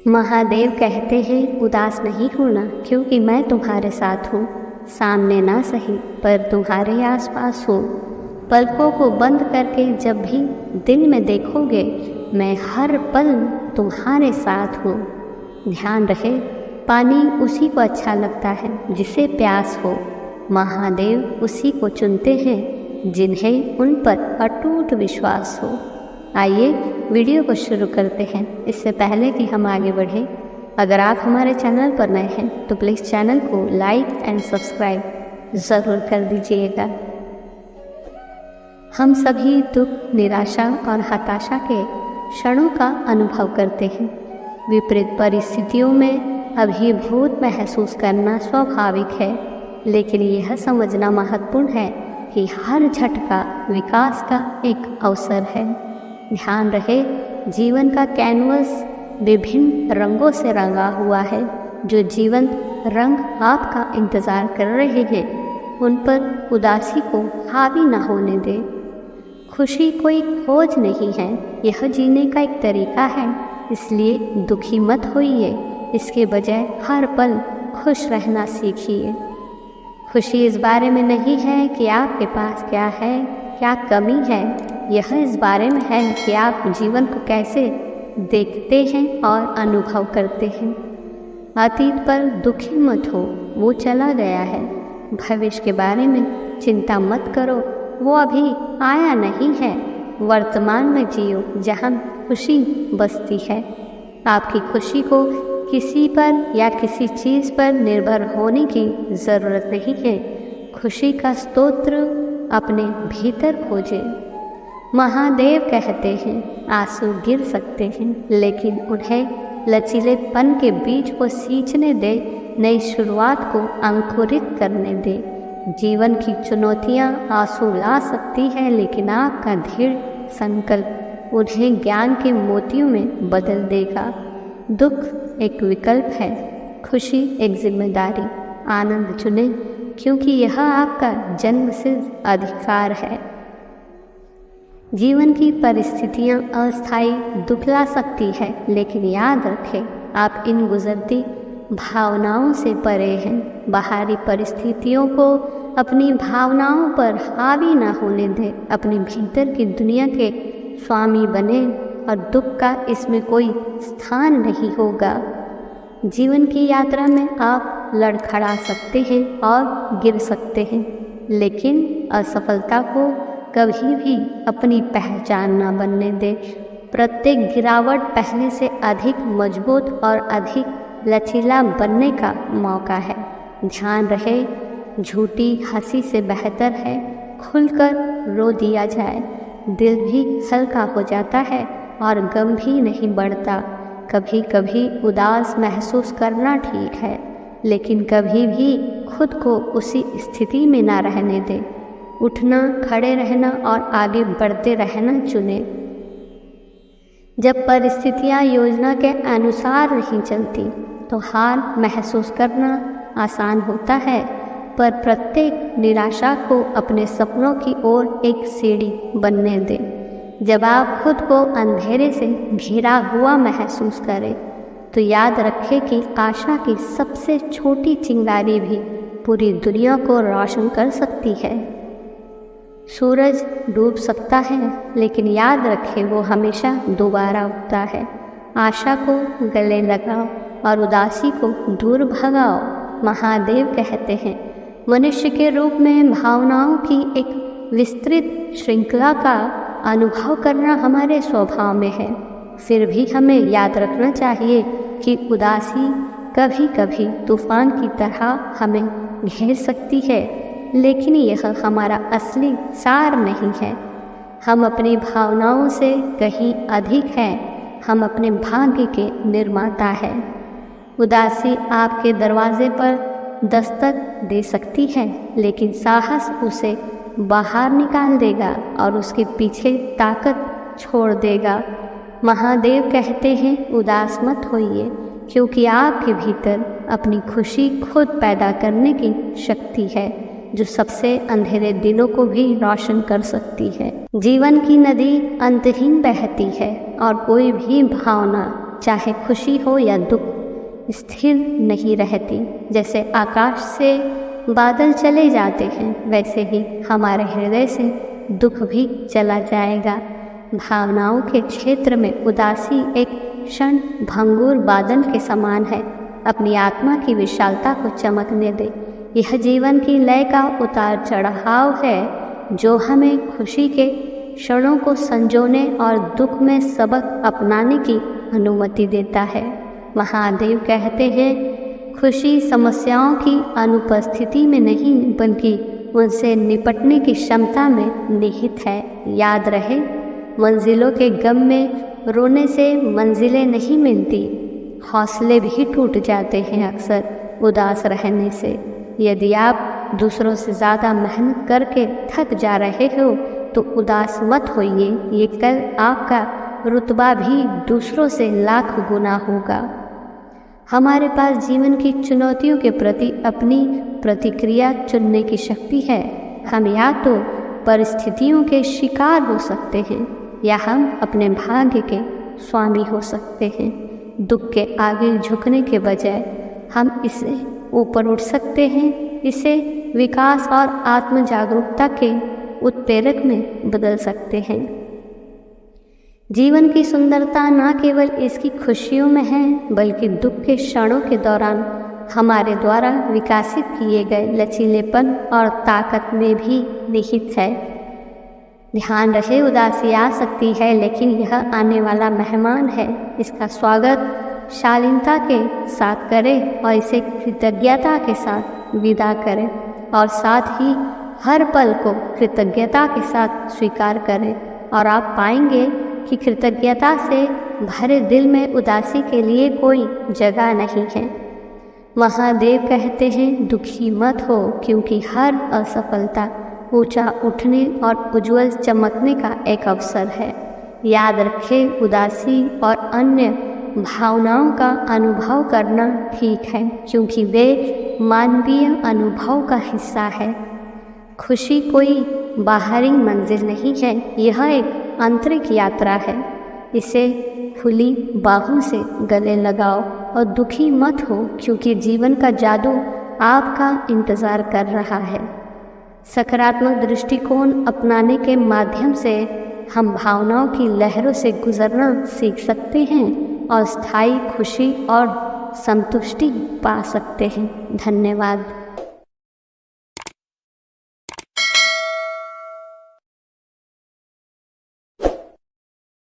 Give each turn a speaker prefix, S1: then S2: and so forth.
S1: महादेव कहते हैं उदास नहीं होना, क्योंकि मैं तुम्हारे साथ हूँ। सामने ना सही पर तुम्हारे आसपास हूँ। पलकों को बंद करके जब भी दिल में देखोगे, मैं हर पल तुम्हारे साथ हूँ। ध्यान रहे, पानी उसी को अच्छा लगता है जिसे प्यास हो। महादेव उसी को चुनते हैं जिन्हें उन पर अटूट विश्वास हो। आइए वीडियो को शुरू करते हैं। इससे पहले कि हम आगे बढ़ें, अगर आप हमारे चैनल पर नए हैं तो प्लीज़ चैनल को लाइक एंड सब्सक्राइब ज़रूर कर दीजिएगा। हम सभी दुख, निराशा और हताशा के क्षणों का अनुभव करते हैं। विपरीत परिस्थितियों में अभिभूत महसूस करना स्वाभाविक है, लेकिन यह समझना महत्वपूर्ण है कि हर झटका विकास का एक अवसर है। ध्यान रहे, जीवन का कैनवस विभिन्न रंगों से रंगा हुआ है। जो जीवंत रंग आपका इंतज़ार कर रहे हैं, उन पर उदासी को हावी न होने दें। खुशी कोई खोज नहीं है, यह जीने का एक तरीका है। इसलिए दुखी मत होइए, इसके बजाय हर पल खुश रहना सीखिए। खुशी इस बारे में नहीं है कि आपके पास क्या है, क्या कमी है। यह इस बारे में है कि आप जीवन को कैसे देखते हैं और अनुभव करते हैं। अतीत पर दुखी मत हो, वो चला गया है। भविष्य के बारे में चिंता मत करो, वो अभी आया नहीं है। वर्तमान में जियो जहाँ खुशी बसती है। आपकी खुशी को किसी पर या किसी चीज़ पर निर्भर होने की ज़रूरत नहीं है। खुशी का स्रोत अपने भीतर खोजें। महादेव कहते हैं आंसू गिर सकते हैं, लेकिन उन्हें लचीलेपन के बीज को सींचने दे, नई शुरुआत को अंकुरित करने दे। जीवन की चुनौतियां आंसू ला सकती है, लेकिन आपका दृढ़ संकल्प उन्हें ज्ञान के मोतियों में बदल देगा। दुख एक विकल्प है, खुशी एक जिम्मेदारी। आनंद चुनें, क्योंकि यह आपका जन्मसिद्ध अधिकार है। जीवन की परिस्थितियां अस्थायी दुखला सकती है, लेकिन याद रखें, आप इन गुजरती भावनाओं से परे हैं। बाहरी परिस्थितियों को अपनी भावनाओं पर हावी ना होने दें। अपने भीतर की दुनिया के स्वामी बने और दुख का इसमें कोई स्थान नहीं होगा। जीवन की यात्रा में आप लड़खड़ा सकते हैं और गिर सकते हैं, लेकिन असफलता को कभी भी अपनी पहचान न बनने दें। प्रत्येक गिरावट पहले से अधिक मजबूत और अधिक लचीला बनने का मौका है। ध्यान रहे, झूठी हंसी से बेहतर है खुलकर रो दिया जाए। दिल भी हल्का हो जाता है और गम भी नहीं बढ़ता। कभी कभी उदास महसूस करना ठीक है, लेकिन कभी भी खुद को उसी स्थिति में ना रहने दें। उठना, खड़े रहना और आगे बढ़ते रहना चुनें। जब परिस्थितियां योजना के अनुसार नहीं चलती तो हार महसूस करना आसान होता है, पर प्रत्येक निराशा को अपने सपनों की ओर एक सीढ़ी बनने दें। जब आप खुद को अंधेरे से घिरा हुआ महसूस करें, तो याद रखें कि आशा की सबसे छोटी चिंगारी भी पूरी दुनिया को रोशन कर सकती है। सूरज डूब सकता है, लेकिन याद रखें वो हमेशा दोबारा उगता है। आशा को गले लगाओ और उदासी को दूर भगाओ। महादेव कहते हैं मनुष्य के रूप में भावनाओं की एक विस्तृत श्रृंखला का अनुभव करना हमारे स्वभाव में है। फिर भी हमें याद रखना चाहिए कि उदासी कभी कभी तूफान की तरह हमें घेर सकती है, लेकिन यह हमारा असली सार नहीं है। हम अपनी भावनाओं से कहीं अधिक हैं। हम अपने भाग्य के निर्माता हैं। उदासी आपके दरवाजे पर दस्तक दे सकती है, लेकिन साहस उसे बाहर निकाल देगा और उसके पीछे ताकत छोड़ देगा। महादेव कहते हैं उदास मत होइए, क्योंकि आपके भीतर अपनी खुशी खुद पैदा करने की शक्ति है, जो सबसे अंधेरे दिनों को भी रोशन कर सकती है। जीवन की नदी अंतहीन बहती है और कोई भी भावना चाहे खुशी हो या दुख, स्थिर नहीं रहती। जैसे आकाश से बादल चले जाते हैं, वैसे ही हमारे हृदय से दुख भी चला जाएगा। भावनाओं के क्षेत्र में उदासी एक क्षण भंगुर बादल के समान है। अपनी आत्मा की विशालता को चमकने दे। यह जीवन की लय का उतार चढ़ाव है जो हमें खुशी के क्षणों को संजोने और दुख में सबक अपनाने की अनुमति देता है। महादेव कहते हैं, खुशी समस्याओं की अनुपस्थिति में नहीं बल्कि उनसे निपटने की क्षमता में निहित है। याद रहे, मंजिलों के गम में रोने से मंजिलें नहीं मिलती, हौसले भी टूट जाते हैं अक्सर उदास रहने से। यदि आप दूसरों से ज़्यादा मेहनत करके थक जा रहे हो तो उदास मत होइए। ये कल आपका रुतबा भी दूसरों से लाख गुना होगा। हमारे पास जीवन की चुनौतियों के प्रति अपनी प्रतिक्रिया चुनने की शक्ति है। हम या तो परिस्थितियों के शिकार हो सकते हैं या हम अपने भाग्य के स्वामी हो सकते हैं। दुख के आगे झुकने के बजाय हम इससे ऊपर उठ सकते हैं, इसे विकास और आत्म जागरूकता के उत्प्रेरक में बदल सकते हैं। जीवन की सुंदरता न केवल इसकी खुशियों में है बल्कि दुख के क्षणों के दौरान हमारे द्वारा विकसित किए गए लचीलेपन और ताकत में भी निहित है। ध्यान रहे, उदासी आ सकती है लेकिन यह आने वाला मेहमान है। इसका स्वागत शालीनता के साथ करें और इसे कृतज्ञता के साथ विदा करें और साथ ही हर पल को कृतज्ञता के साथ स्वीकार करें और आप पाएंगे कि कृतज्ञता से भरे दिल में उदासी के लिए कोई जगह नहीं है। महादेव कहते हैं, दुखी मत हो क्योंकि हर असफलता ऊंचा उठने और उज्जवल चमकने का एक अवसर है। याद रखें, उदासी और अन्य भावनाओं का अनुभव करना ठीक है क्योंकि वे मानवीय अनुभव का हिस्सा है। खुशी कोई बाहरी मंजिल नहीं है, यह एक आंतरिक यात्रा है। इसे खुली बाहों से गले लगाओ और दुखी मत हो क्योंकि जीवन का जादू आपका इंतज़ार कर रहा है। सकारात्मक दृष्टिकोण अपनाने के माध्यम से हम भावनाओं की लहरों से गुजरना सीख सकते हैं और स्थायी खुशी और संतुष्टि पा सकते हैं। धन्यवाद।